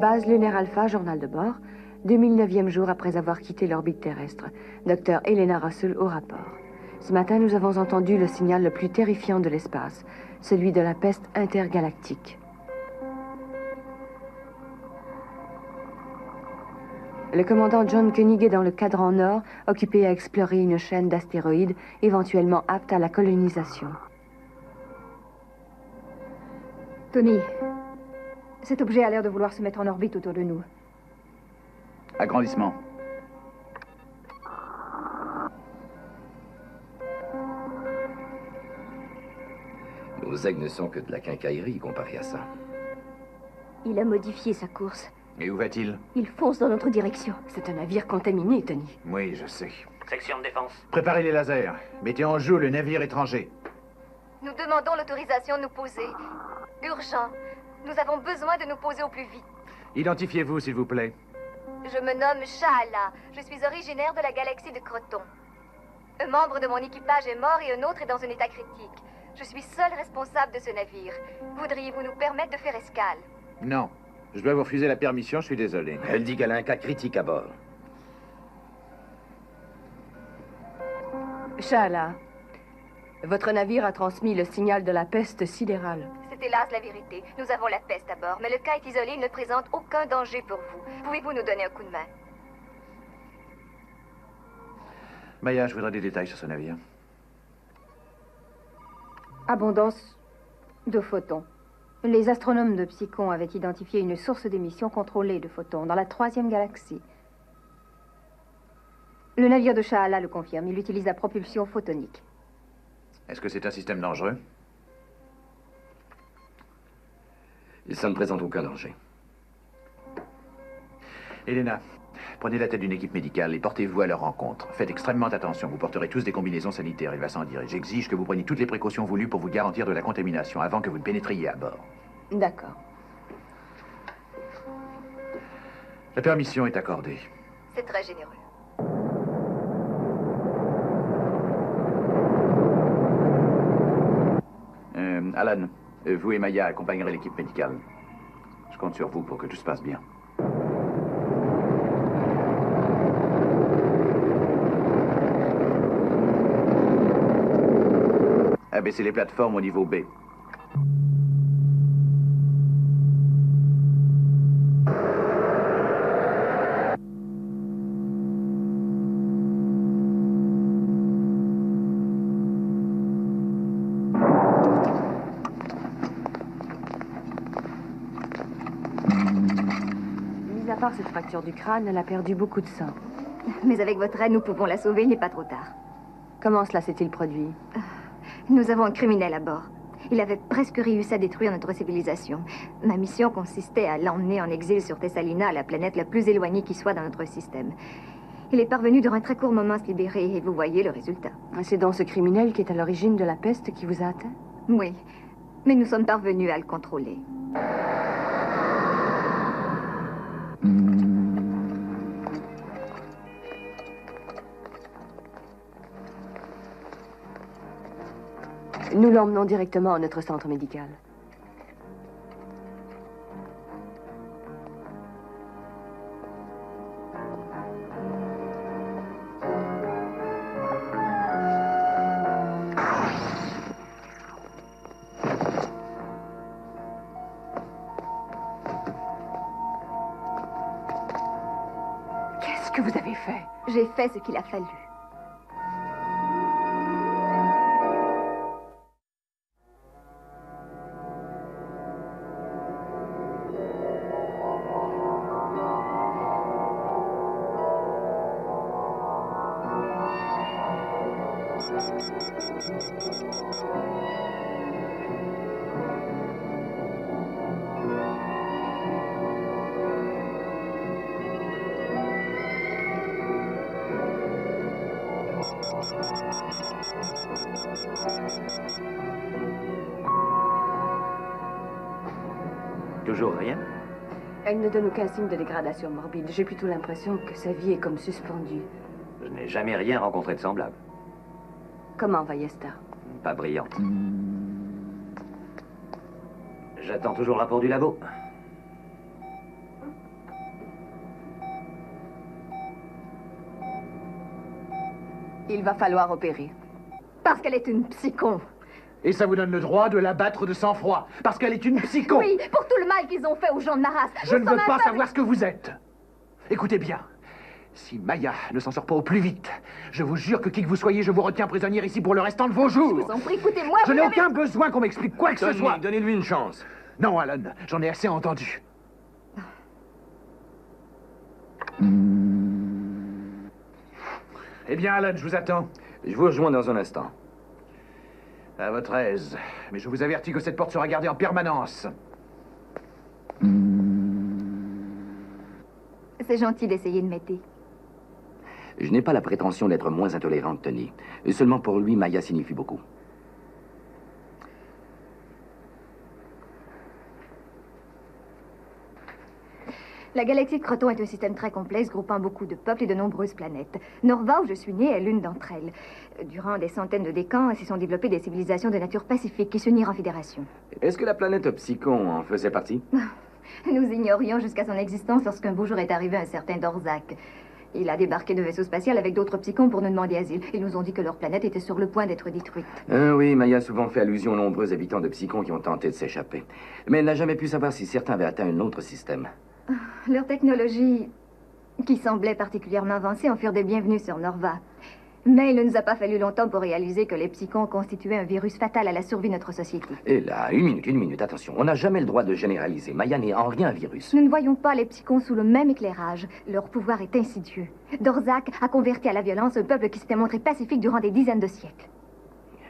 Base lunaire Alpha, journal de bord. 2009e jour après avoir quitté l'orbite terrestre. Docteur Elena Russell au rapport. Ce matin, nous avons entendu le signal le plus terrifiant de l'espace, celui de la peste intergalactique. Le commandant John Koenig est dans le cadran nord, occupé à explorer une chaîne d'astéroïdes, éventuellement apte à la colonisation. Tony, cet objet a l'air de vouloir se mettre en orbite autour de nous. Agrandissement. Nos aigles ne sont que de la quincaillerie comparé à ça. Il a modifié sa course. Et où va-t-il? Il fonce dans notre direction. C'est un navire contaminé, Tony. Oui, je sais. Section de défense. Préparez les lasers. Mettez en joue le navire étranger. Nous demandons l'autorisation de nous poser. Urgent. Nous avons besoin de nous poser au plus vite. Identifiez-vous, s'il vous plaît. Je me nomme Sha'ala. Je suis originaire de la galaxie de Croton. Un membre de mon équipage est mort et un autre est dans un état critique. Je suis seul responsable de ce navire. Voudriez-vous nous permettre de faire escale? Non. Je dois vous refuser la permission, je suis désolé. Elle dit qu'elle a un cas critique à bord. Sha'ala, votre navire a transmis le signal de la peste sidérale. C'est hélas la vérité. Nous avons la peste à bord, mais le cas est isolé, il ne présente aucun danger pour vous. Pouvez-vous nous donner un coup de main? Maya, je voudrais des détails sur ce navire. Abondance de photons. Les astronomes de Psychon avaient identifié une source d'émission contrôlée de photons dans la 3e galaxie. Le navire de Sha'ala le confirme. Il utilise la propulsion photonique. Est-ce que c'est un système dangereux? Ça ne présente aucun danger. Elena, prenez la tête d'une équipe médicale et portez-vous à leur rencontre. Faites extrêmement attention. Vous porterez tous des combinaisons sanitaires, il va sans dire. Et j'exige que vous preniez toutes les précautions voulues pour vous garantir de la contamination avant que vous ne pénétriez à bord. D'accord. La permission est accordée. C'est très généreux. Alan, vous et Maya accompagnerez l'équipe médicale. Je compte sur vous pour que tout se passe bien. Abaissez les plateformes au niveau B. Mis à part cette fracture du crâne, elle a perdu beaucoup de sang. Mais avec votre aide, nous pouvons la sauver, il n'est pas trop tard. Comment cela s'est-il produit? Nous avons un criminel à bord. Il avait presque réussi à détruire notre civilisation. Ma mission consistait à l'emmener en exil sur Thessalina, la planète la plus éloignée qui soit dans notre système. Il est parvenu durant un très court moment à se libérer, et vous voyez le résultat. C'est donc ce criminel qui est à l'origine de la peste qui vous a atteint? Oui, mais nous sommes parvenus à le contrôler. Nous l'emmenons directement à notre centre médical. Qu'est-ce que vous avez fait? J'ai fait ce qu'il a fallu. Toujours rien? Elle ne donne aucun signe de dégradation morbide. J'ai plutôt l'impression que sa vie est comme suspendue. Je n'ai jamais rien rencontré de semblable. Comment va Yesta? Pas brillante. J'attends toujours le rapport du labo. Il va falloir opérer. Parce qu'elle est une psychon. Et ça vous donne le droit de la battre de sang-froid, parce qu'elle est une psycho. Oui, pour tout le mal qu'ils ont fait aux gens de ma race. Je ne Nous veux sommes pas un peuple- savoir ce que vous êtes. Écoutez bien. Si Maya ne s'en sort pas au plus vite, je vous jure que qui que vous soyez, je vous retiens prisonnière ici pour le restant de vos jours. Je vous en prie, écoutez-moi. Je vous n'ai n'avez- aucun besoin qu'on m'explique quoi que ce soit. Donnez-lui une chance. Non, Alan, j'en ai assez entendu. Eh bien, Alan, je vous attends. Je vous rejoins dans un instant. À votre aise. Mais je vous avertis que cette porte sera gardée en permanence. C'est gentil d'essayer de m'aider. Je n'ai pas la prétention d'être moins intolérante, Tony. Seulement pour lui, Maya signifie beaucoup. La galaxie de Croton est un système très complexe, groupant beaucoup de peuples et de nombreuses planètes. Norva, où je suis née, est l'une d'entre elles. Durant des centaines de décans, s'y sont développées des civilisations de nature pacifique qui s'unirent en fédération. Est-ce que la planète Psychon en faisait partie? Nous ignorions jusqu'à son existence lorsqu'un beau jour est arrivé un certain Dorzak. Il a débarqué de vaisseau spatial avec d'autres psychons pour nous demander asile. Ils nous ont dit que leur planète était sur le point d'être détruite. Oui, Maya a souvent fait allusion aux nombreux habitants de Psychon qui ont tenté de s'échapper. Mais elle n'a jamais pu savoir si certains avaient atteint un autre système. Leur technologie, qui semblait particulièrement avancée, en furent des bienvenus sur Norva. Mais il ne nous a pas fallu longtemps pour réaliser que les psychons constituaient un virus fatal à la survie de notre société. Et là, une minute, attention. On n'a jamais le droit de généraliser. Maya n'est en rien un virus. Nous ne voyons pas les psychons sous le même éclairage. Leur pouvoir est insidieux. Dorzak a converti à la violence un peuple qui s'était montré pacifique durant des dizaines de siècles.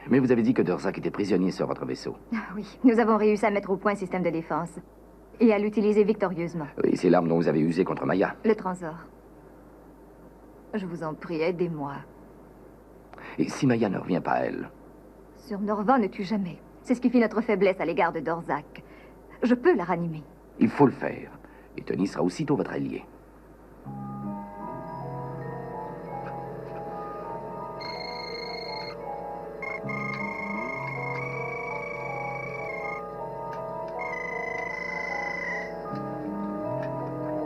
Mais vous avez dit que Dorzak était prisonnier sur votre vaisseau. Ah oui, nous avons réussi à mettre au point un système de défense. Et à l'utiliser victorieusement. Oui, c'est l'arme dont vous avez usé contre Maya. Le Transor. Je vous en prie, aidez-moi. Et si Maya ne revient pas à elle? Sur Norva ne tue jamais. C'est ce qui fit notre faiblesse à l'égard de Dorzak. Je peux la ranimer. Il faut le faire. Et Tony sera aussitôt votre allié.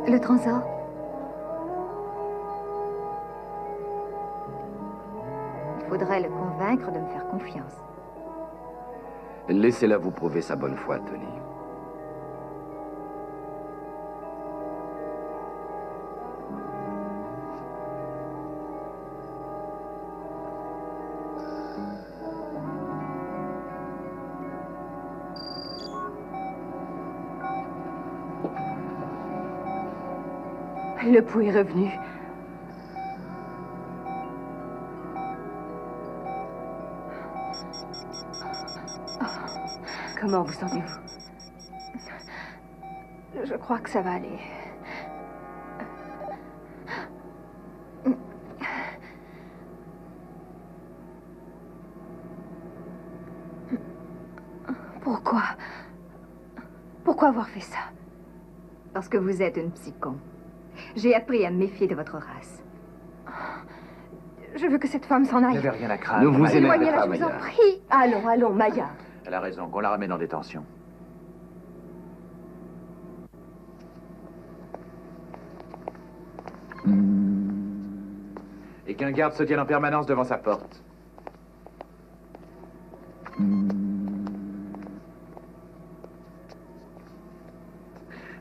Le Transor? Il faudrait le convaincre de me faire confiance. Laissez-la vous prouver sa bonne foi, Tony. Le pouls est revenu. Comment vous sentez-vous? Je crois que ça va aller. Pourquoi? Pourquoi avoir fait ça? Parce que vous êtes une psychon. J'ai appris à me méfier de votre race. Je veux que cette femme s'en Vous aille. n'avez rien à craindre. Ne vous Maya. énervez Éloignez-la, pas, je vous en Maya. prie. Allons, allons, Maya. Elle a raison, qu'on la ramène en détention. Et qu'un garde se tienne en permanence devant sa porte.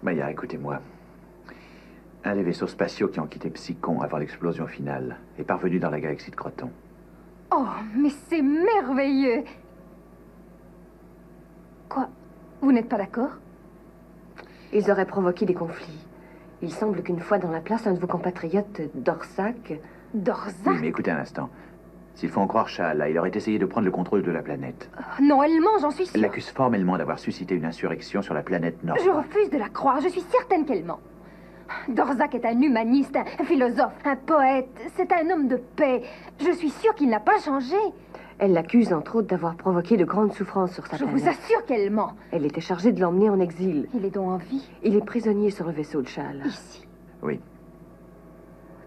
Maya, écoutez-moi. Un des vaisseaux spatiaux qui ont quitté Psychon avant l'explosion finale est parvenu dans la galaxie de Croton. Oh, mais c'est merveilleux. Quoi? Vous n'êtes pas d'accord? Ils auraient provoqué des conflits. Il semble qu'une fois dans la place, un de vos compatriotes, Dorzak... Dorzak? Oui, mais écoutez un instant. S'il faut en croire Sha'ala, il aurait essayé de prendre le contrôle de la planète. Non, elle ment, j'en suis Elle sûre. l'accuse formellement d'avoir suscité une insurrection sur la planète Nord. Je refuse de la croire. Je suis certaine qu'elle ment. Dorzak est un humaniste, un philosophe, un poète. C'est un homme de paix. Je suis sûre qu'il n'a pas changé. Elle l'accuse, entre autres, d'avoir provoqué de grandes souffrances sur sa Je planète. vous assure qu'elle ment. Elle était chargée de l'emmener en exil. Il est donc en vie, Il est prisonnier sur le vaisseau de Sha'ala. ici. Oui.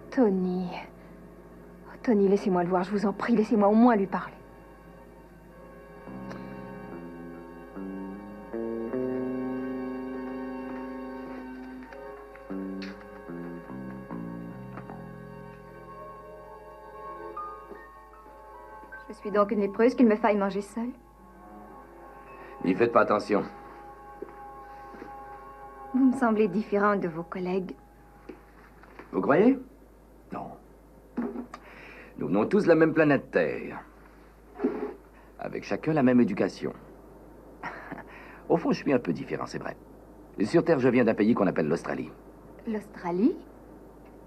Tony. Oh, Tony, laissez-moi le voir, je vous en prie. Laissez-moi au moins lui parler. suis donc une lépreuse qu'il me faille manger seule. N'y faites pas attention. Vous me semblez différente de vos collègues. Vous croyez? Non. Nous venons tous de la même planète Terre. Avec chacun la même éducation. Au fond, je suis un peu différent, c'est vrai. Sur Terre, je viens d'un pays qu'on appelle l'Australie. L'Australie?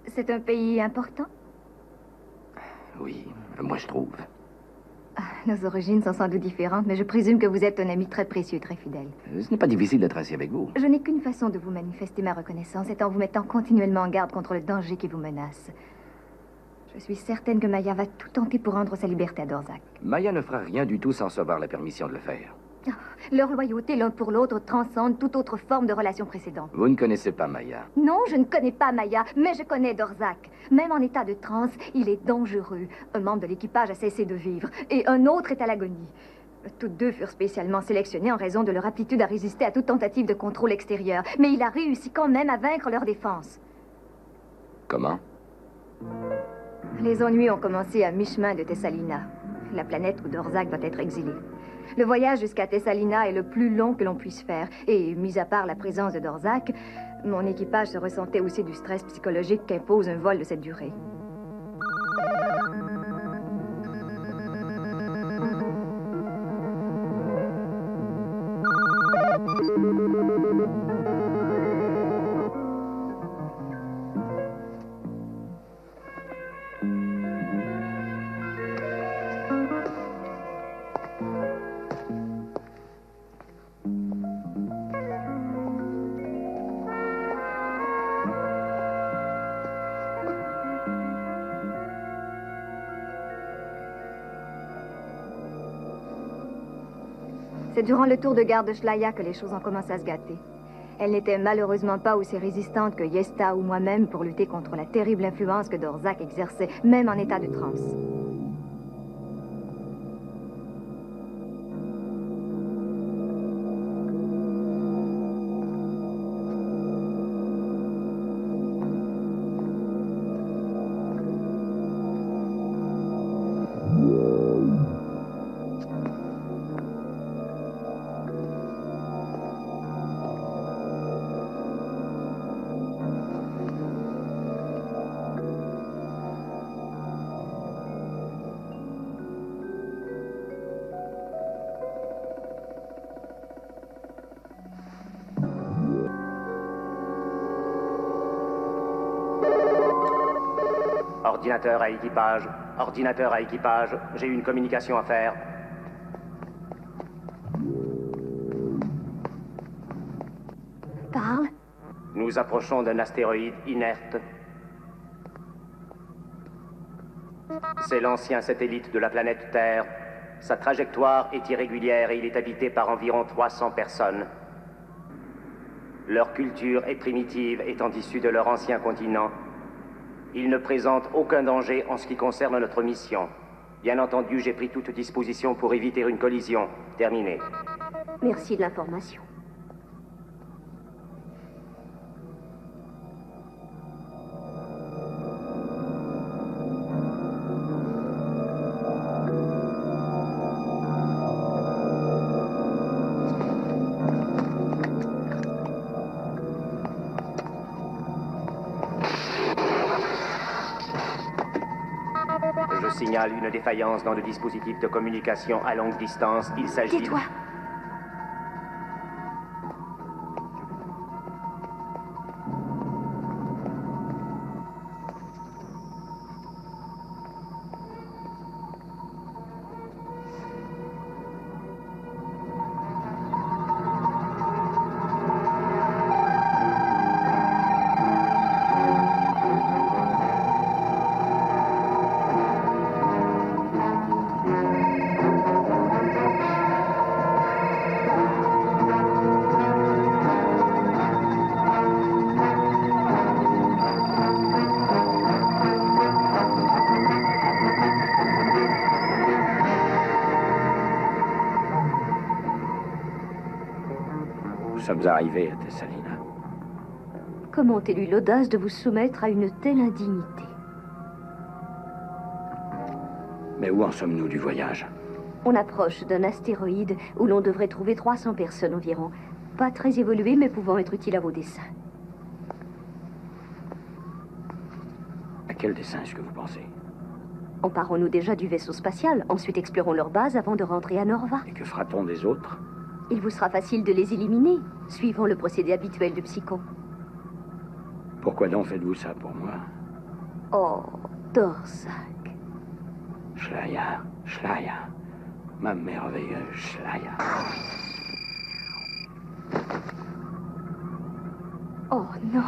C'est un pays important? Oui, moi je trouve. Nos origines sont sans doute différentes, mais je présume que vous êtes un ami très précieux, très fidèle. Ce n'est pas difficile d'être assis avec vous. Je n'ai qu'une façon de vous manifester ma reconnaissance, c'est en vous mettant continuellement en garde contre le danger qui vous menace. Je suis certaine que Maya va tout tenter pour rendre sa liberté à Dorzak. Maya ne fera rien du tout sans recevoir la permission de le faire. Leur loyauté l'un pour l'autre transcende toute autre forme de relation précédente. Vous ne connaissez pas Maya. Non, je ne connais pas Maya, mais je connais Dorzak. Même en état de transe, il est dangereux. Un membre de l'équipage a cessé de vivre, et un autre est à l'agonie. Toutes deux furent spécialement sélectionnés en raison de leur aptitude à résister à toute tentative de contrôle extérieur. Mais il a réussi quand même à vaincre leur défense. Comment? Les ennuis ont commencé à mi-chemin de Thessalina, la planète où Dorzak doit être exilé. Le voyage jusqu'à Thessalina est le plus long que l'on puisse faire. Et, mis à part la présence de Dorzak, mon équipage se ressentait aussi du stress psychologique qu'impose un vol de cette durée. C'est durant le tour de garde de Shlaya que les choses ont commencé à se gâter. Elle n'était malheureusement pas aussi résistante que Yesta ou moi-même pour lutter contre la terrible influence que Dorzak exerçait, même en état de transe. Ordinateur à équipage, j'ai une communication à faire. Parle. Nous approchons d'un astéroïde inerte. C'est l'ancien satellite de la planète Terre. Sa trajectoire est irrégulière et il est habité par environ 300 personnes. Leur culture est primitive, étant issue de leur ancien continent. Il ne présente aucun danger en ce qui concerne notre mission. Bien entendu, j'ai pris toute disposition pour éviter une collision. Terminé. Merci de l'information. Je signale une défaillance dans le dispositif de communication à longue distance. Il s'agit... Tais-toi. Nous sommes arrivés à Thessalina. Comment ai-tu eu l'audace de vous soumettre à une telle indignité? Mais où en sommes-nous du voyage? On approche d'un astéroïde où l'on devrait trouver 300 personnes environ. Pas très évoluées, mais pouvant être utiles à vos desseins. À quel dessin est-ce que vous pensez? Emparons-nous déjà du vaisseau spatial, ensuite explorons leur base avant de rentrer à Norva. Et que fera-t-on des autres? Il vous sera facile de les éliminer, suivant le procédé habituel de Psycho. Pourquoi donc faites-vous ça pour moi? Oh, Dorzac. Shlaya, Shlaya, ma merveilleuse Shlaya. Oh non.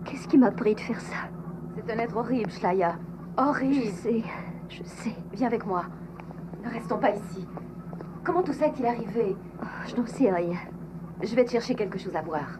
Qu'est-ce qui m'a pris de faire ça? C'est un être horrible, Shlaya. Horrible. Je sais. Viens avec moi. Ne restons pas ici. Comment tout ça est-il arrivé? Oh, je n'en sais rien. Je vais te chercher quelque chose à boire.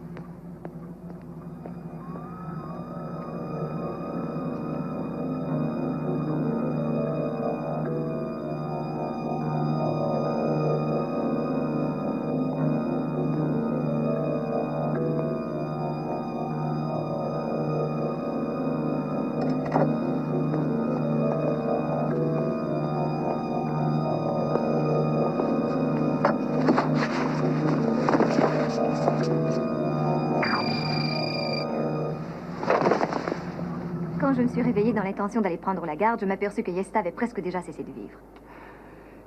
Quand je me suis réveillée dans l'intention d'aller prendre la garde, je m'aperçus que Yesta avait presque déjà cessé de vivre.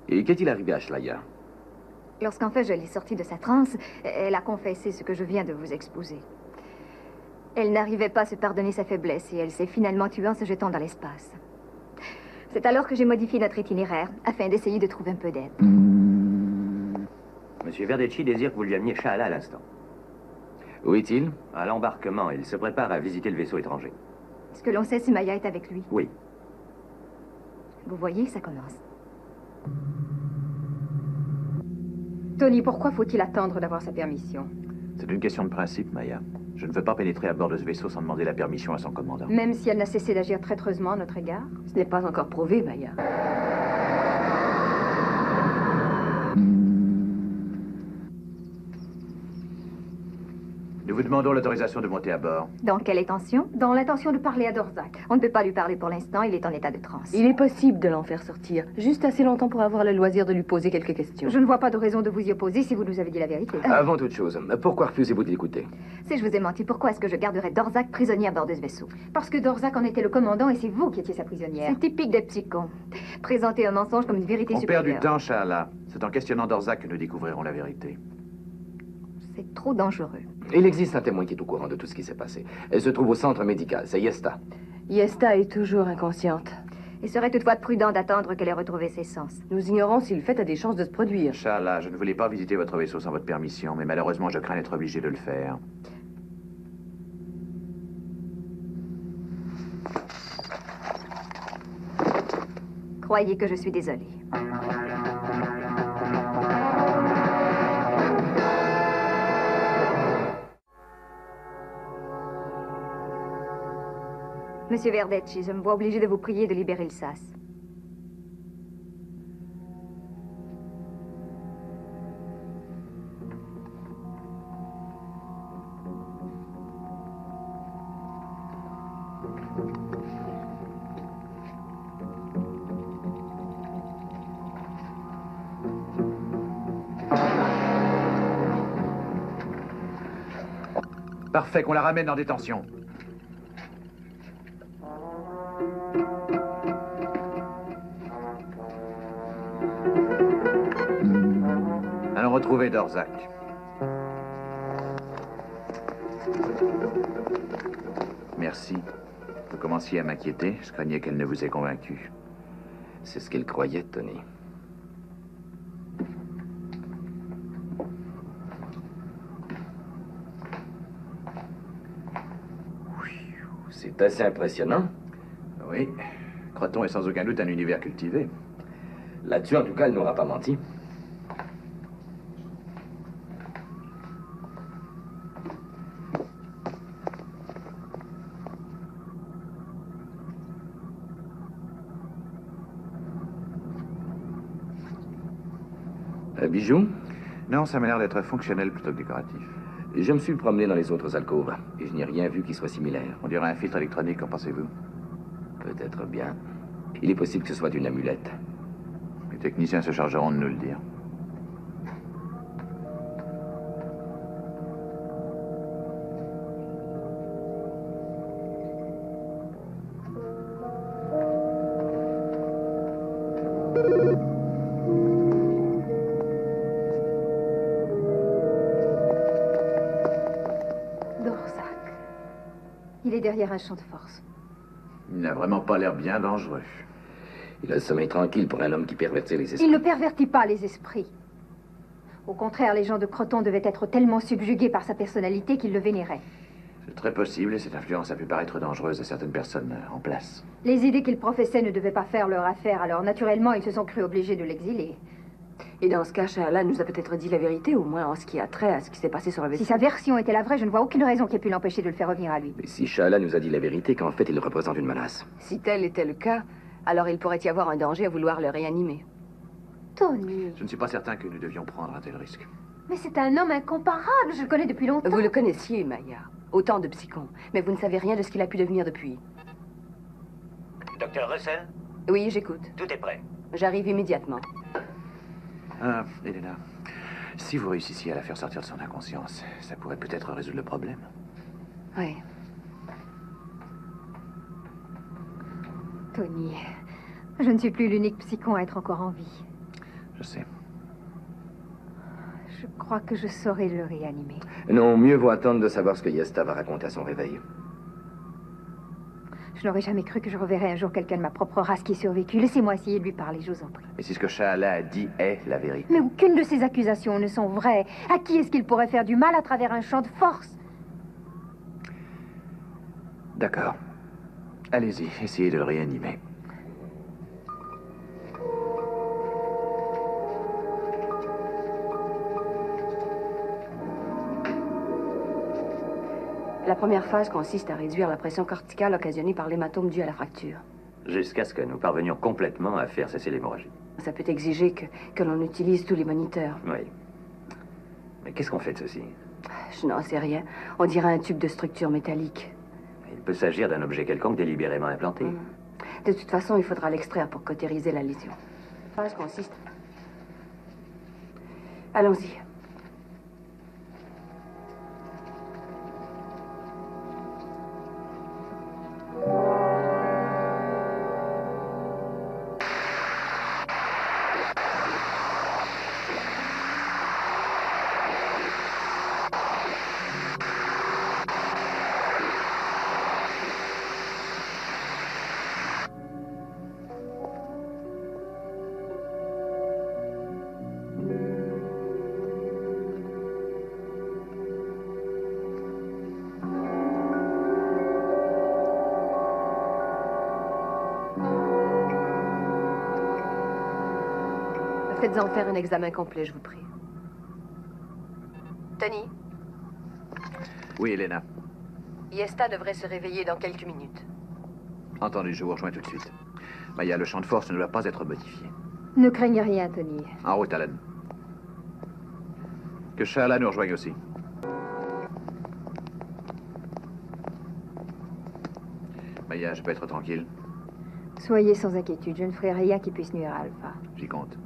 Et qu'est-il arrivé à Shlaya? Lorsqu'en fait je l'ai sortie de sa transe, elle a confessé ce que je viens de vous exposer. Elle n'arrivait pas à se pardonner sa faiblesse et elle s'est finalement tuée en se jetant dans l'espace. C'est alors que j'ai modifié notre itinéraire afin d'essayer de trouver un peu d'aide. Monsieur Verdecci désire que vous lui ameniez Shahala à l'instant. Où est-il? À l'embarquement, il se prépare à visiter le vaisseau étranger. Est-ce que l'on sait si Maya est avec lui? Oui. Vous voyez, ça commence. Tony, pourquoi faut-il attendre d'avoir sa permission? C'est une question de principe, Maya. Je ne veux pas pénétrer à bord de ce vaisseau sans demander la permission à son commandant. Même si elle n'a cessé d'agir traîtreusement à notre égard? Ce n'est pas encore prouvé, Maya. Nous vous demandons l'autorisation de monter à bord. Dans quelle intention? Dans l'intention de parler à Dorzac. On ne peut pas lui parler pour l'instant, il est en état de transe. Il est possible de l'en faire sortir, juste assez longtemps pour avoir le loisir de lui poser quelques questions. Je ne vois pas de raison de vous y opposer si vous nous avez dit la vérité. Avant toute chose, pourquoi refusez-vous de l'écouter? Si je vous ai menti, pourquoi est-ce que je garderais Dorzac prisonnier à bord de ce vaisseau? Parce que Dorzac en était le commandant et c'est vous qui étiez sa prisonnière. C'est typique des psychons. Présenter un mensonge comme une vérité On perd supérieure. du temps, Shahala. C'est en questionnant Dorzac que nous découvrirons la vérité. C'est trop dangereux. Il existe un témoin qui est au courant de tout ce qui s'est passé. Elle se trouve au centre médical, c'est Yesta. Yesta est toujours inconsciente. Il serait toutefois prudent d'attendre qu'elle ait retrouvé ses sens. Nous ignorons si le fait a des chances de se produire. Shahala, je ne voulais pas visiter votre vaisseau sans votre permission, mais malheureusement, je crains d'être obligé de le faire. Croyez que je suis désolée. Monsieur Verdecci, je me vois obligée de vous prier de libérer le SAS. Parfait, qu'on la ramène en détention. Allons retrouver Dorzac. Merci. Vous commenciez à m'inquiéter. Je craignais qu'elle ne vous ait convaincu. C'est ce qu'elle croyait, Tony. C'est assez impressionnant. Oui. Croton est sans aucun doute un univers cultivé. Là-dessus, en tout cas, elle n'aura pas menti. Un bijou? Non, ça m'a l'air d'être fonctionnel plutôt que décoratif. Je me suis promené dans les autres alcôves et je n'ai rien vu qui soit similaire. On dirait un filtre électronique, qu'en pensez-vous? Peut-être bien. Il est possible que ce soit une amulette. Les techniciens se chargeront de nous le dire. Dorzac. Il est derrière un champ de force. Il n'a vraiment pas l'air bien dangereux. Il a le sommeil tranquille pour un homme qui pervertit les esprits. Il ne pervertit pas les esprits. Au contraire, les gens de Croton devaient être tellement subjugués par sa personnalité qu'ils le vénéraient. C'est très possible et cette influence a pu paraître dangereuse à certaines personnes en place. Les idées qu'il professait ne devaient pas faire leur affaire, alors naturellement, ils se sont crus obligés de l'exiler. Et dans ce cas, Shahla nous a peut-être dit la vérité, au moins en ce qui a trait à ce qui s'est passé sur le vaisseau. Si sa version était la vraie, je ne vois aucune raison qui ait pu l'empêcher de le faire revenir à lui. Mais si Shahla nous a dit la vérité, qu'en fait il représente une menace. Si tel était le cas, alors il pourrait y avoir un danger à vouloir le réanimer. Tony. Je ne suis pas certain que nous devions prendre un tel risque. Mais c'est un homme incomparable, je le connais depuis longtemps. Vous le connaissiez, Maya. Autant de psychons. Mais vous ne savez rien de ce qu'il a pu devenir depuis. Docteur Russell, Oui, j'écoute. tout est prêt. J'arrive immédiatement. Ah, Elena, si vous réussissiez à la faire sortir de son inconscience, ça pourrait peut-être résoudre le problème. Oui. Tony, je ne suis plus l'unique psychon à être encore en vie. Je sais. Je crois que je saurai le réanimer. Non, mieux vaut attendre de savoir ce que Yesta va raconter à son réveil. Je n'aurais jamais cru que je reverrais un jour quelqu'un de ma propre race qui survécut. Laissez-moi essayer de lui parler, je vous en prie. Et si ce que Shahla a dit est la vérité? Mais aucune de ces accusations ne sont vraies. À qui est-ce qu'il pourrait faire du mal à travers un champ de force? D'accord. Allez-y, essayez de le réanimer. La première phase consiste à réduire la pression corticale occasionnée par l'hématome dû à la fracture. Jusqu'à ce que nous parvenions complètement à faire cesser l'hémorragie. Ça peut exiger que l'on utilise tous les moniteurs. Oui. Mais qu'est-ce qu'on fait de ceci? Je n'en sais rien. On dirait un tube de structure métallique. Il peut s'agir d'un objet quelconque délibérément implanté. De toute façon, il faudra l'extraire pour cautériser la lésion. La phase consiste... Allons-y. Faites-en faire un examen complet, je vous prie. Tony, Oui, Elena. Yesta devrait se réveiller dans quelques minutes. Entendu, je vous rejoins tout de suite. Maya, le champ de force ne doit pas être modifié. Ne craignez rien, Tony. En route, Alan. Que Shahla nous rejoigne aussi. Maya, je peux être tranquille? Soyez sans inquiétude, je ne ferai rien qui puisse nuire à Alpha. J'y compte.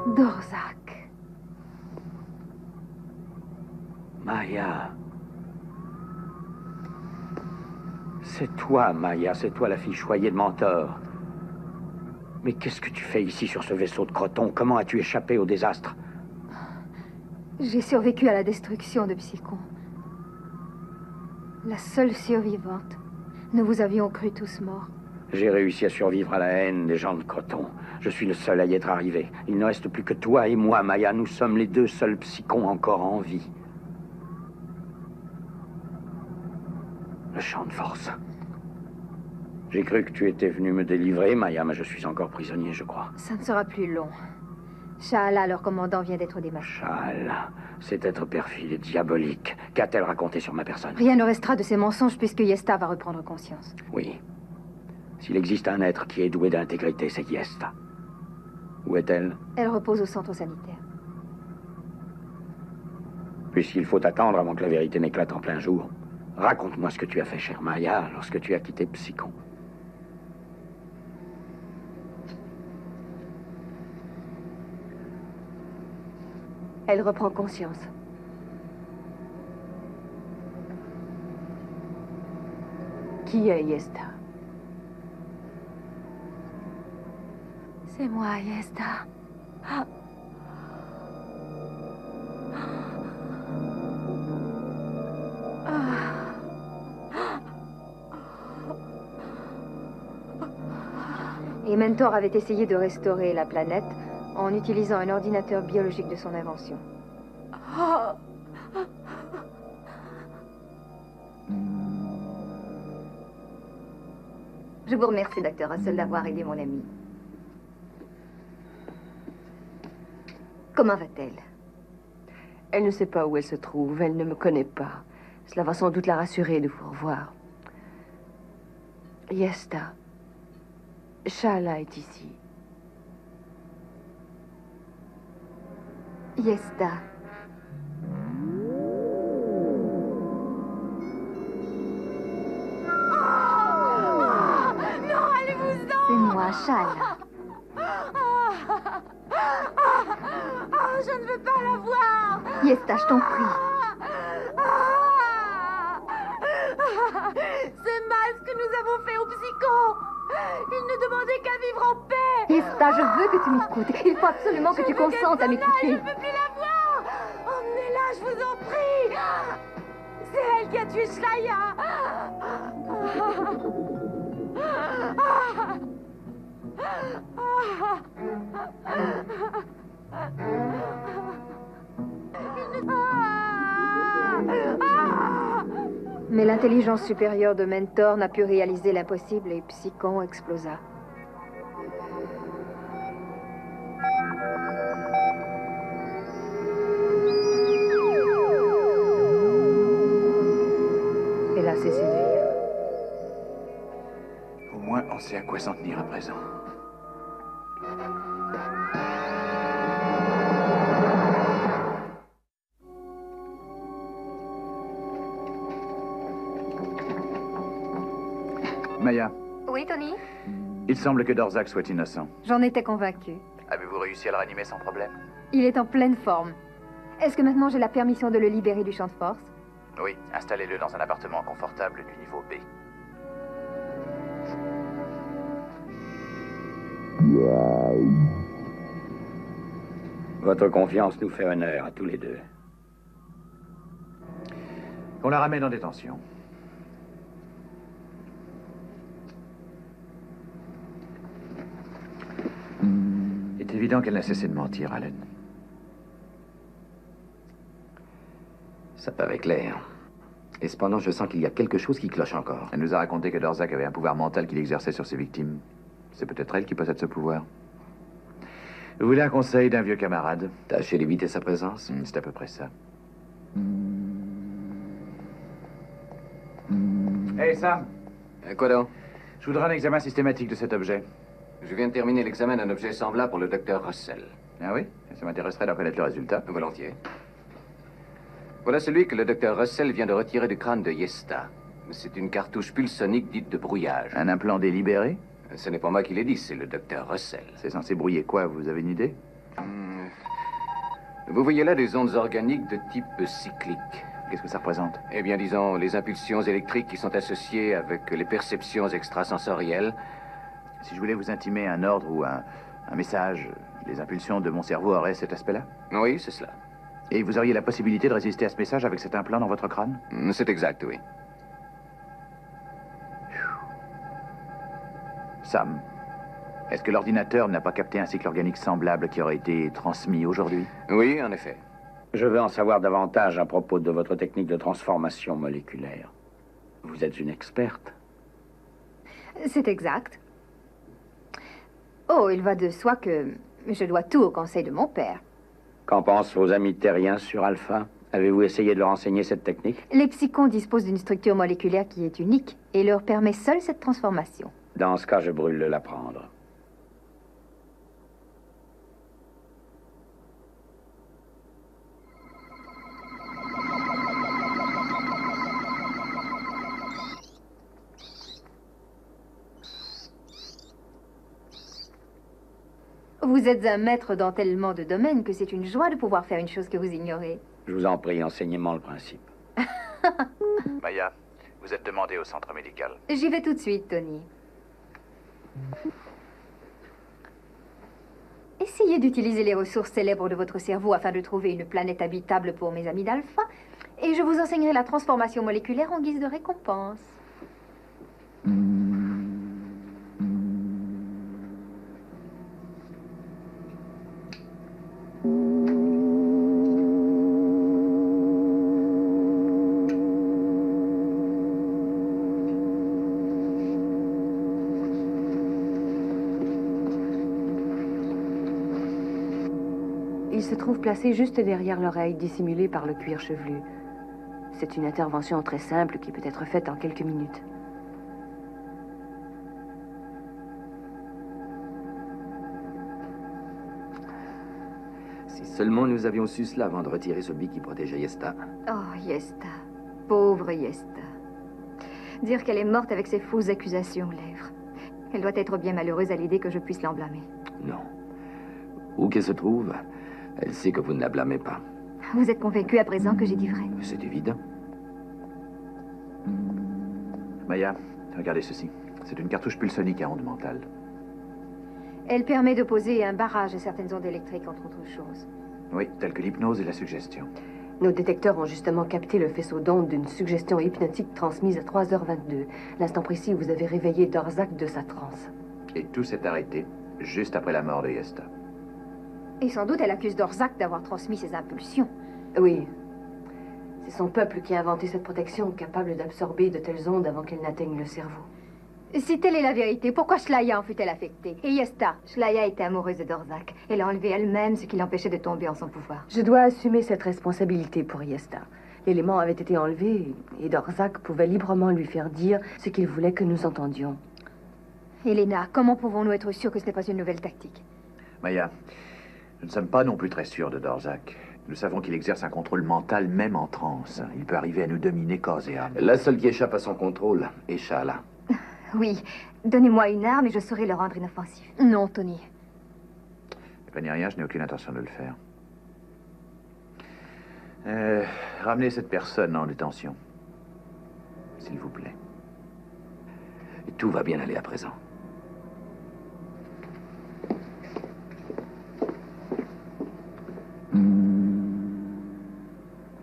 Dorzac. Maya. C'est toi, Maya, c'est toi la fille choyée de Mentor. Mais qu'est-ce que tu fais ici sur ce vaisseau de Croton? Comment as-tu échappé au désastre? J'ai survécu à la destruction de Psychon. La seule survivante. Nous vous avions cru tous morts. J'ai réussi à survivre à la haine des gens de Croton. Je suis le seul à y être arrivé. Il ne reste plus que toi et moi, Maya. Nous sommes les deux seuls psychons encore en vie. champ de force. J'ai cru que tu étais venu me délivrer, Maya, mais je suis encore prisonnier, je crois. Ça ne sera plus long. Sha'ala, leur commandant, vient d'être démasqué. Sha'ala, c'est être perfide et diabolique. Qu'a-t-elle raconté sur ma personne? Rien ne restera de ces mensonges puisque Yesta va reprendre conscience. Oui. S'il existe un être qui est doué d'intégrité, c'est Yesta. Où est-elle? Elle repose au centre sanitaire. Puisqu'il faut attendre avant que la vérité n'éclate en plein jour, raconte-moi ce que tu as fait, chère Maya, lorsque tu as quitté Psychon. Elle reprend conscience. Qui est Yesta? C'est moi, Yesta. Ah. Et Mentor avait essayé de restaurer la planète en utilisant un ordinateur biologique de son invention. Je vous remercie, Dr. Russell, d'avoir aidé mon ami. Comment va-t-elle? Elle ne sait pas où elle se trouve, elle ne me connaît pas. Cela va sans doute la rassurer de vous revoir. Yesta, Sha'ala est ici. Yesta. Non, allez-vous-en! C'est moi, Sha'ala. Je ne veux pas la voir! Yesta, je t'en prie. C'est mal ce que nous avons fait au Psycho! Il ne demandait qu'à vivre en paix! Yesta, je veux que tu m'écoutes. Il faut absolument que tu consentes à m'écouter. Je ne peux plus la voir! Emmenez-la, je vous en prie! C'est elle qui a tué Shlaya! Mais l'intelligence supérieure de Mentor n'a pu réaliser l'impossible et Psychon explosa. Elle a cessé de vivre. Au moins, on sait à quoi s'en tenir à présent. Maya, Oui, Tony? il semble que Dorzak soit innocent. J'en étais convaincue. Avez-vous réussi à le ranimer sans problème? Il est en pleine forme. Est-ce que maintenant j'ai la permission de le libérer du champ de force? Oui, installez-le dans un appartement confortable du niveau B. Votre confiance nous fait honneur à tous les deux. Qu'on la ramène en détention. Il est évident qu'elle n'a cessé de mentir, Allen. Ça paraît clair. Et cependant, je sens qu'il y a quelque chose qui cloche encore. Elle nous a raconté que Dorzak avait un pouvoir mental qu'il exerçait sur ses victimes. C'est peut-être elle qui possède ce pouvoir. Vous voulez un conseil d'un vieux camarade? Tâchez d'éviter sa présence. C'est à peu près ça. Hey, Sam! Quoi donc? Je voudrais un examen systématique de cet objet. Je viens de terminer l'examen d'un objet semblable pour le docteur Russell. Ah oui? Ça m'intéresserait d'en connaître le résultat. Volontiers. Voilà celui que le docteur Russell vient de retirer du crâne de Yesta. C'est une cartouche pulsonique dite de brouillage. Un implant délibéré? Ce n'est pas moi qui l'ai dit, c'est le docteur Russell. C'est censé brouiller quoi? Vous avez une idée? Vous voyez là des ondes organiques de type cyclique. Qu'est-ce que ça représente? Eh bien, disons, les impulsions électriques qui sont associées avec les perceptions extrasensorielles. Si je voulais vous intimer un ordre ou un message, les impulsions de mon cerveau auraient cet aspect-là? Oui, c'est cela. Et vous auriez la possibilité de résister à ce message avec cet implant dans votre crâne? C'est exact, oui. Sam, est-ce que l'ordinateur n'a pas capté un cycle organique semblable qui aurait été transmis aujourd'hui? Oui, en effet. Je veux en savoir davantage à propos de votre technique de transformation moléculaire. Vous êtes une experte. C'est exact. Oh, il va de soi que je dois tout au conseil de mon père. Qu'en pensent vos amis terriens sur Alpha? Avez-vous essayé de leur enseigner cette technique? Les psychons disposent d'une structure moléculaire qui est unique et leur permet seule cette transformation. Dans ce cas, je brûle de l'apprendre. Vous êtes un maître dans tellement de domaines que c'est une joie de pouvoir faire une chose que vous ignorez. Je vous en prie, enseignez-moi le principe. Maya, vous êtes demandée au centre médical. J'y vais tout de suite, Tony. Essayez d'utiliser les ressources célèbres de votre cerveau afin de trouver une planète habitable pour mes amis d'Alpha, et je vous enseignerai la transformation moléculaire en guise de récompense. Il se trouve placé juste derrière l'oreille, dissimulé par le cuir chevelu. C'est une intervention très simple qui peut être faite en quelques minutes. Si seulement nous avions su cela avant de retirer celui qui protégeait Yesta. Oh, Yesta. Pauvre Yesta. Dire qu'elle est morte avec ses fausses accusations aux lèvres. Elle doit être bien malheureuse à l'idée que je puisse l'en blâmer. Non. Où qu'elle se trouve, elle sait que vous ne la blâmez pas. Vous êtes convaincu à présent que j'ai dit vrai? C'est évident. Maya, regardez ceci. C'est une cartouche pulsonique à ondes mentales. Elle permet d'opposer un barrage à certaines ondes électriques, entre autres choses. Oui, telles que l'hypnose et la suggestion. Nos détecteurs ont justement capté le faisceau d'ondes d'une suggestion hypnotique transmise à 3h22. L'instant précis où vous avez réveillé Dorzak de sa transe. Et tout s'est arrêté juste après la mort de Yesta. Et sans doute, elle accuse Dorzak d'avoir transmis ses impulsions. Oui. C'est son peuple qui a inventé cette protection, capable d'absorber de telles ondes avant qu'elles n'atteignent le cerveau. Si telle est la vérité, pourquoi Shlaya en fut-elle affectée? Et Yesta? Shlaya était amoureuse de Dorzak. Elle a enlevé elle-même ce qui l'empêchait de tomber en son pouvoir. Je dois assumer cette responsabilité pour Yesta. L'élément avait été enlevé et Dorzak pouvait librement lui faire dire ce qu'il voulait que nous entendions. Elena, comment pouvons-nous être sûrs que ce n'est pas une nouvelle tactique? Maya, nous ne sommes pas non plus très sûrs de Dorzak. Nous savons qu'il exerce un contrôle mental même en transe. Il peut arriver à nous dominer corps et âme. La seule qui échappe à son contrôle est Shala. Oui. Donnez-moi une arme et je saurai le rendre inoffensif. Non, Tony. Ne craignez rien, je n'ai aucune intention de le faire. Ramenez cette personne en détention. S'il vous plaît. Tout va bien aller à présent.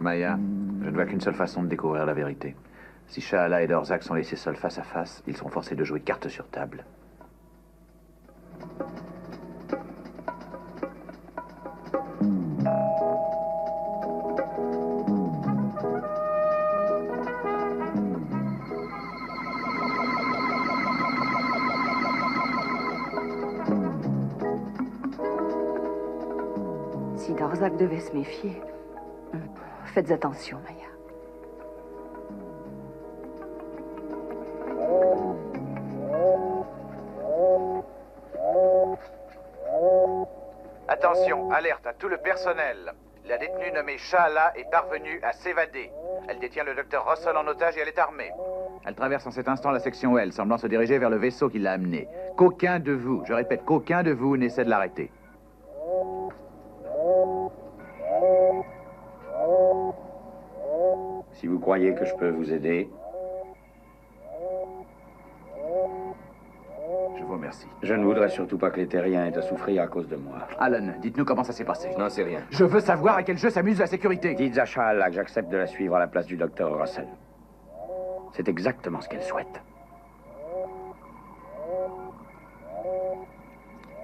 Maya, je ne vois qu'une seule façon de découvrir la vérité. Si Shahala et Dorzak sont laissés seuls face à face, ils seront forcés de jouer carte sur table. Si Dorzak devait se méfier, faites attention, Maya. Attention, alerte à tout le personnel. La détenue nommée Shahala est parvenue à s'évader. Elle détient le docteur Russell en otage et elle est armée. Elle traverse en cet instant la section L, semblant se diriger vers le vaisseau qui l'a amenée. Qu'aucun de vous, je répète, qu'aucun de vous n'essaie de l'arrêter. Si vous croyez que je peux vous aider, Je vous remercie. je ne voudrais surtout pas que les terriens aient à souffrir à cause de moi. Alan, dites-nous comment ça s'est passé. Je n'en sais rien. Je veux savoir à quel jeu s'amuse la sécurité. Dites à Shahala que j'accepte de la suivre à la place du docteur Russell. C'est exactement ce qu'elle souhaite.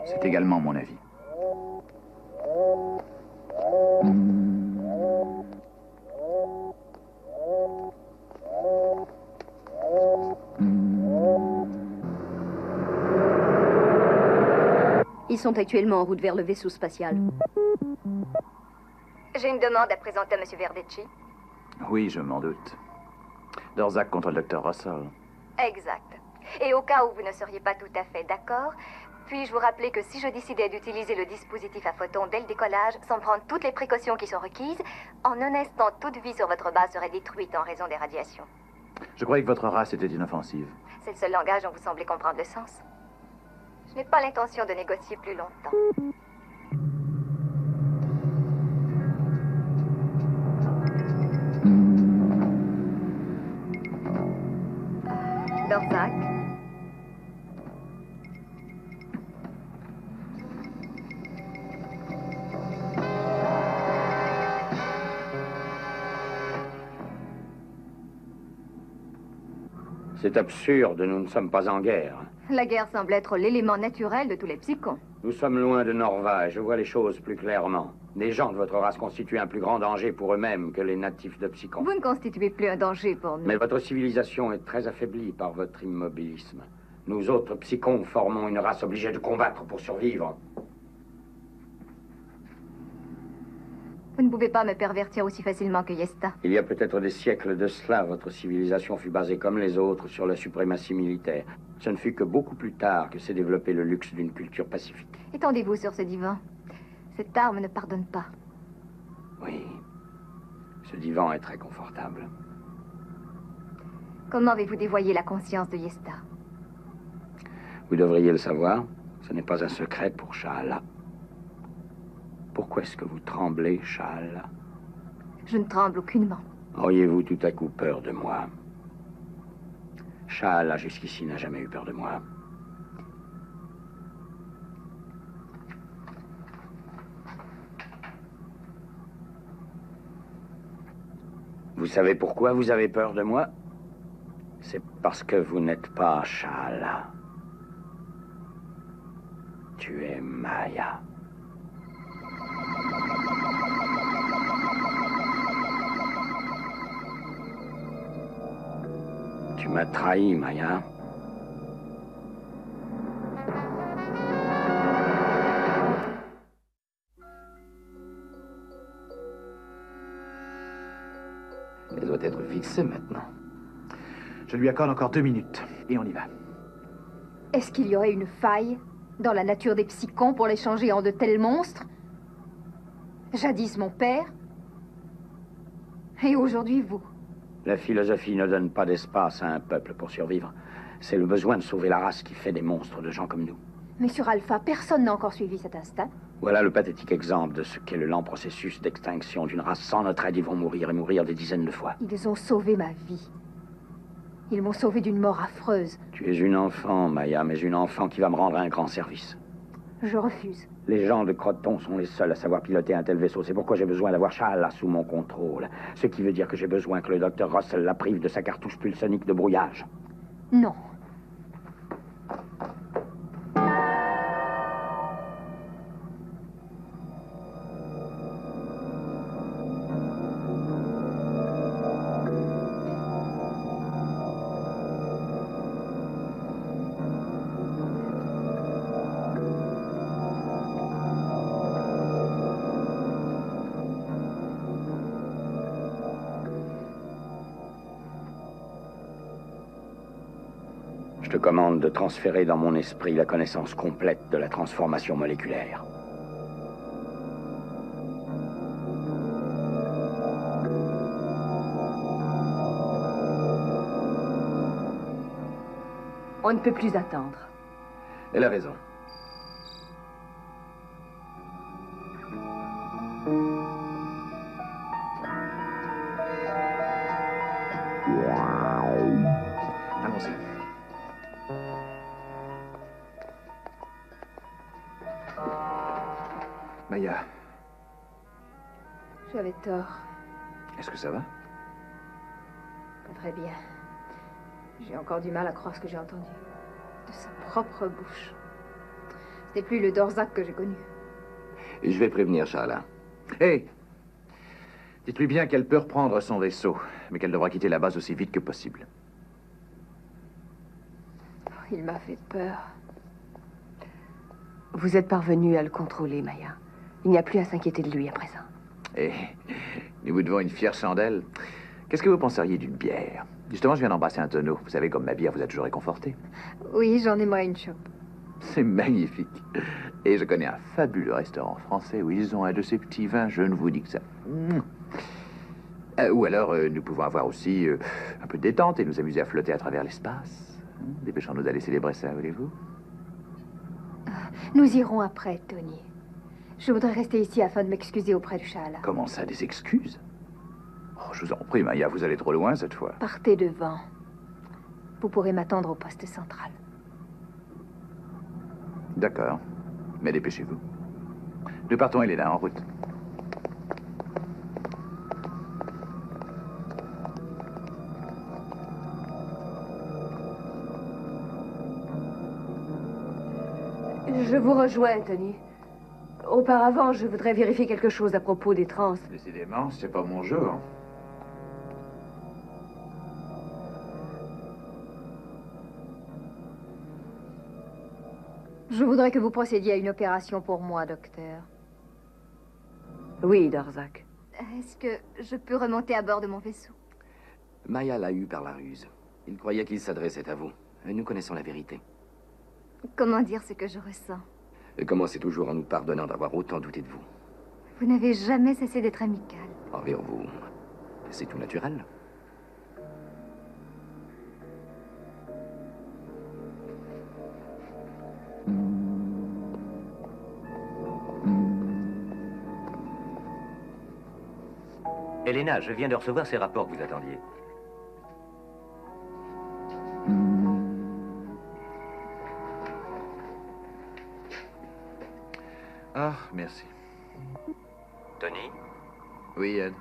C'est également mon avis. sont actuellement en route vers le vaisseau spatial. J'ai une demande à présenter à M. Verdecci. Oui, je m'en doute. Dorzak contre le Dr. Russell. Exact. Et au cas où vous ne seriez pas tout à fait d'accord, puis-je vous rappeler que si je décidais d'utiliser le dispositif à photons dès le décollage, sans prendre toutes les précautions qui sont requises, en un instant, toute vie sur votre base serait détruite en raison des radiations. Je croyais que votre race était inoffensive. C'est le seul langage dont vous semblez comprendre le sens. Je n'ai pas l'intention de négocier plus longtemps. Dorzak. C'est absurde, nous ne sommes pas en guerre. La guerre semble être l'élément naturel de tous les psychons. Nous sommes loin de Norva et je vois les choses plus clairement. Les gens de votre race constituent un plus grand danger pour eux-mêmes que les natifs de Psychon. Vous ne constituez plus un danger pour nous. Mais votre civilisation est très affaiblie par votre immobilisme. Nous autres Psychons formons une race obligée de combattre pour survivre. Vous ne pouvez pas me pervertir aussi facilement que Yesta. Il y a peut-être des siècles de cela, votre civilisation fut basée comme les autres sur la suprématie militaire. Ce ne fut que beaucoup plus tard que s'est développé le luxe d'une culture pacifique. Étendez-vous sur ce divan. Cette arme ne pardonne pas. Oui, ce divan est très confortable. Comment avez-vous dévoyé la conscience de Yesta? Vous devriez le savoir, ce n'est pas un secret pour Sha'ala. Pourquoi est-ce que vous tremblez, Sha'ala? Je ne tremble aucunement. Auriez-vous tout à coup peur de moi? Sha'ala, jusqu'ici, n'a jamais eu peur de moi. Vous savez pourquoi vous avez peur de moi? C'est parce que vous n'êtes pas Sha'ala. Tu es Maya. Tu m'as trahi, Maya. Elle doit être fixée maintenant. Je lui accorde encore 2 minutes. Et on y va. Est-ce qu'il y aurait une faille dans la nature des Psychons pour les changer en de tels monstres? Jadis mon père, et aujourd'hui vous. La philosophie ne donne pas d'espace à un peuple pour survivre. C'est le besoin de sauver la race qui fait des monstres de gens comme nous. Mais sur Alpha, personne n'a encore suivi cet instinct. Voilà le pathétique exemple de ce qu'est le lent processus d'extinction d'une race. Sans notre aide, ils vont mourir et mourir des dizaines de fois. Ils ont sauvé ma vie. Ils m'ont sauvé d'une mort affreuse. Tu es une enfant, Maya, mais une enfant qui va me rendre un grand service. Je refuse. Les gens de Croton sont les seuls à savoir piloter un tel vaisseau. C'est pourquoi j'ai besoin d'avoir Sha'ala sous mon contrôle. Ce qui veut dire que j'ai besoin que le Dr. Russell la prive de sa cartouche pulsonique de brouillage. Non. Je te commande de transférer dans mon esprit la connaissance complète de la transformation moléculaire. On ne peut plus attendre. Elle a raison. Allons-y. Maya, J'avais tort. est-ce que ça va? Pas très bien. J'ai encore du mal à croire ce que j'ai entendu. De sa propre bouche. Ce n'est plus le Dorzak que j'ai connu. Je vais prévenir Sha'ala. Hé! Dites-lui bien qu'elle peut reprendre son vaisseau, mais qu'elle devra quitter la base aussi vite que possible. Il m'a fait peur. Vous êtes parvenu à le contrôler, Maya. Il n'y a plus à s'inquiéter de lui à présent. Et nous vous devons une fière chandelle. Qu'est-ce que vous penseriez d'une bière? Justement, je viens d'embrasser un tonneau. Vous savez, comme ma bière vous a toujours réconforté. Oui, j'en ai moi une chope. C'est magnifique. Et je connais un fabuleux restaurant français où ils ont un de ces petits vins, je ne vous dis que ça. Ou alors, nous pouvons avoir aussi un peu de détente et nous amuser à flotter à travers l'espace. Dépêchons-nous d'aller célébrer ça, voulez-vous? Nous irons après, Tony. Je voudrais rester ici afin de m'excuser auprès du Sha'ala. Comment ça, des excuses? Oh, je vous en prie, Maya, vous allez trop loin cette fois. Partez devant. Vous pourrez m'attendre au poste central. D'accord. Mais dépêchez-vous. Nous partons, Elena, en route. Je vous rejoins, Tony. Auparavant, je voudrais vérifier quelque chose à propos des trans. Décidément, c'est pas mon jour. Je voudrais que vous procédiez à une opération pour moi, docteur. Oui, Darzac. Est-ce que je peux remonter à bord de mon vaisseau? Maya l'a eu par la ruse. Il croyait qu'il s'adressait à vous. Nous connaissons la vérité. Comment dire ce que je ressens? Commencez toujours en nous pardonnant d'avoir autant douté de vous. Vous n'avez jamais cessé d'être amical. Envers vous, c'est tout naturel. Elena, je viens de recevoir ces rapports que vous attendiez. Ah, merci. Tony, Oui, Ed.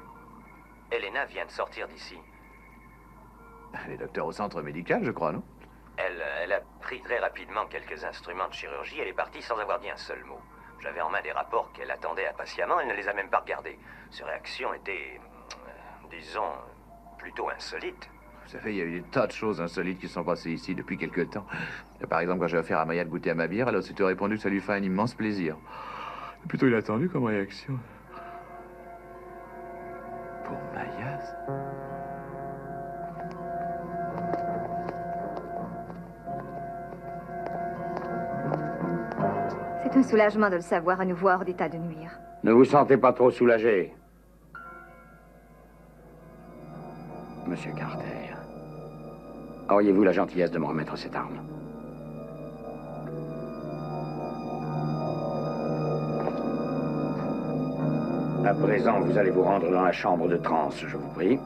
Elena vient de sortir d'ici. Elle est docteur au centre médical, je crois, non? Elle a pris très rapidement quelques instruments de chirurgie. Elle est partie sans avoir dit un seul mot. J'avais en main des rapports qu'elle attendait impatiemment. Elle ne les a même pas regardés. Ses réactions étaient, disons, plutôt insolites. Vous savez, il y a eu des tas de choses insolites qui sont passées ici depuis quelque temps. Par exemple, quand j'ai offert à Maya de goûter à ma bière, elle a aussitôt répondu que ça lui fait un immense plaisir. Plutôt inattendu comme réaction. Pour Maya? C'est un soulagement de le savoir à nouveau hors d'état de nuire. Ne vous sentez pas trop soulagé, Monsieur Carter. Auriez-vous la gentillesse de me remettre cette arme? À présent, vous allez vous rendre dans la chambre de transe, je vous prie.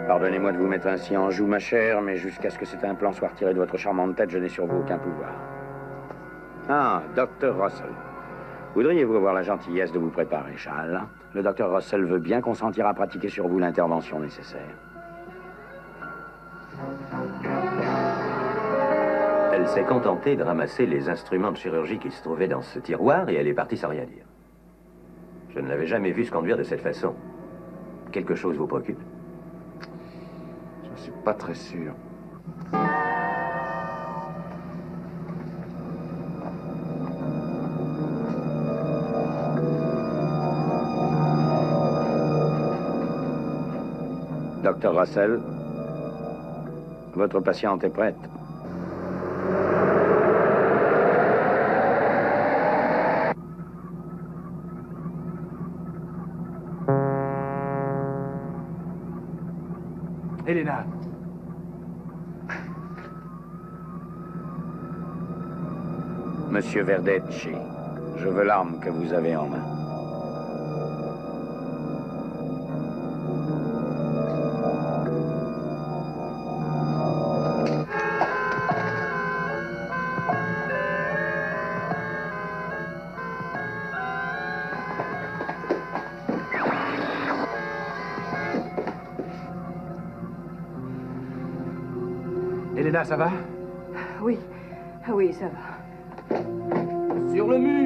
Pardonnez-moi de vous mettre ainsi en joue, ma chère, mais jusqu'à ce que cet implant soit retiré de votre charmante tête, je n'ai sur vous aucun pouvoir. Ah, Dr. Russell. Voudriez-vous avoir la gentillesse de vous préparer, Charles? Le Dr. Russell veut bien consentir à pratiquer sur vous l'intervention nécessaire. Elle s'est contentée de ramasser les instruments de chirurgie qui se trouvaient dans ce tiroir et elle est partie sans rien dire. Je ne l'avais jamais vue se conduire de cette façon. Quelque chose vous préoccupe? Je ne suis pas très sûr. Dr. Russell, votre patiente est prête. Elena. Monsieur Verdecci, je veux l'arme que vous avez en main. Elena, ça va? Oui, oui, ça va. Sur le mur!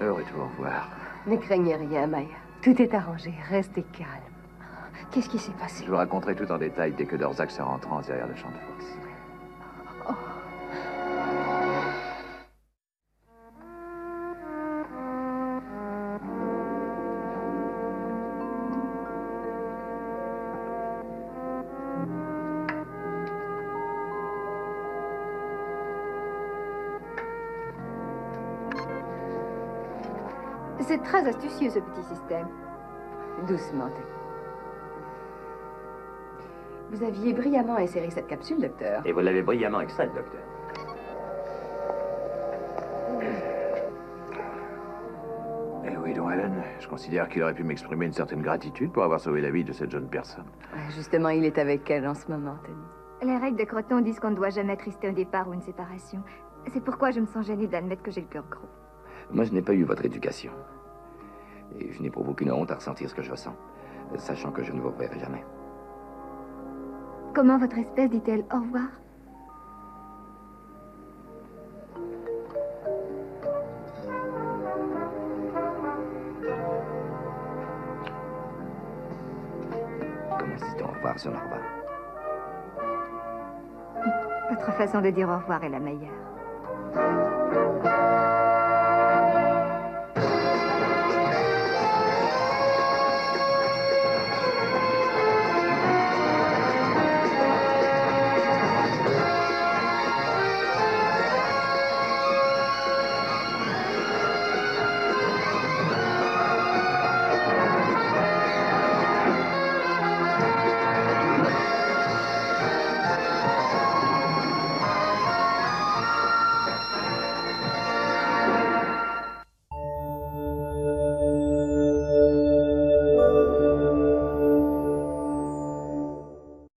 Heureux de vous revoir. Ne craignez rien, Maya. Tout est arrangé. Restez calme. Qu'est-ce qui s'est passé? Je vous raconterai tout en détail dès que Dorzak sera en transe derrière le champ de force. C'est très astucieux, ce petit système. Doucement, Tony. Vous aviez brillamment inséré cette capsule, docteur. Et vous l'avez brillamment extraite, docteur. Eh oui, Don Allen, je considère qu'il aurait pu m'exprimer une certaine gratitude pour avoir sauvé la vie de cette jeune personne. Justement, il est avec elle en ce moment, Tony. Les règles de Croton disent qu'on ne doit jamais attrister un départ ou une séparation. C'est pourquoi je me sens gênée d'admettre que j'ai le cœur gros. Moi, je n'ai pas eu votre éducation. Et je n'éprouve aucune honte à ressentir ce que je ressens, sachant que je ne vous reverrai jamais. Comment votre espèce dit-elle au revoir? Comment dit-on au revoir sur Norva? Votre façon de dire au revoir est la meilleure.